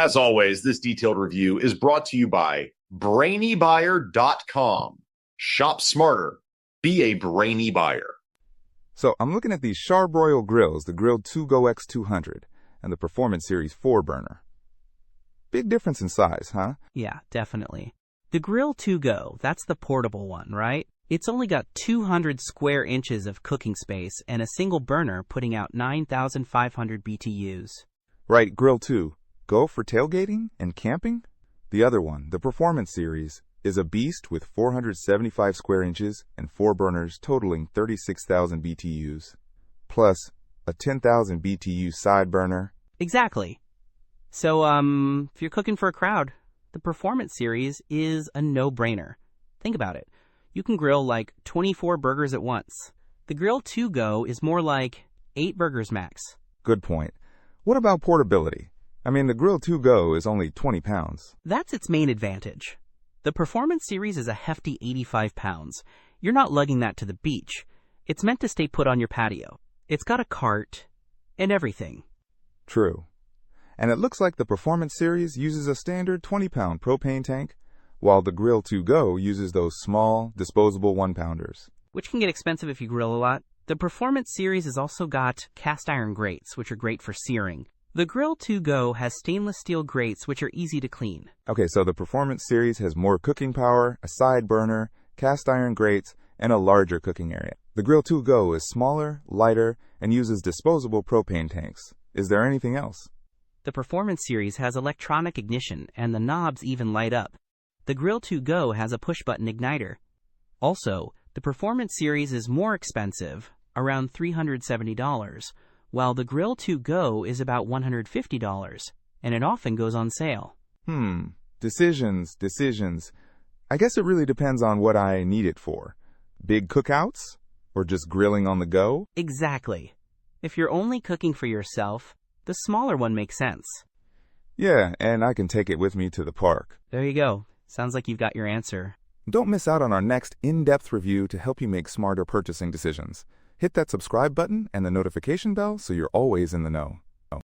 As always, this detailed review is brought to you by BrainyBuyer.com. Shop smarter. Be a brainy buyer. So I'm looking at these Charbroil grills, the Grill2Go X200 and the Performance Series 4-burner. Big difference in size, huh? Yeah, definitely. The Grill2Go, that's the portable one, right? It's only got 200 square inches of cooking space and a single burner putting out 9,500 BTUs. Right, Grill 2. Go for tailgating and camping? The other one, the Performance Series, is a beast with 475 square inches and 4 burners totaling 36,000 BTUs, plus a 10,000 BTU side burner. Exactly. So, if you're cooking for a crowd, the Performance Series is a no-brainer. Think about it. You can grill like 24 burgers at once. The Grill2Go is more like 8 burgers max. Good point. What about portability? I mean, the Grill2Go is only 20 pounds. That's its main advantage. The Performance Series is a hefty 85 pounds. You're not lugging that to the beach. It's meant to stay put on your patio. It's got a cart and everything. True. And it looks like the Performance Series uses a standard 20-pound propane tank, while the Grill2Go uses those small, disposable 1-pounders. Which can get expensive if you grill a lot. The Performance Series has also got cast iron grates, which are great for searing. The Grill2Go has stainless steel grates, which are easy to clean. Okay, so the Performance Series has more cooking power, a side burner, cast iron grates, and a larger cooking area. The Grill2Go is smaller, lighter, and uses disposable propane tanks. Is there anything else? The Performance Series has electronic ignition, and the knobs even light up. The Grill2Go has a push-button igniter. Also, the Performance Series is more expensive, around $370, while the Grill2Go is about $150, and it often goes on sale. Decisions. I guess it really depends on what I need it for. Big cookouts? Or just grilling on the go? Exactly. If you're only cooking for yourself, the smaller one makes sense. Yeah, and I can take it with me to the park. There you go. Sounds like you've got your answer. Don't miss out on our next in-depth review to help you make smarter purchasing decisions. Hit that subscribe button and the notification bell so you're always in the know.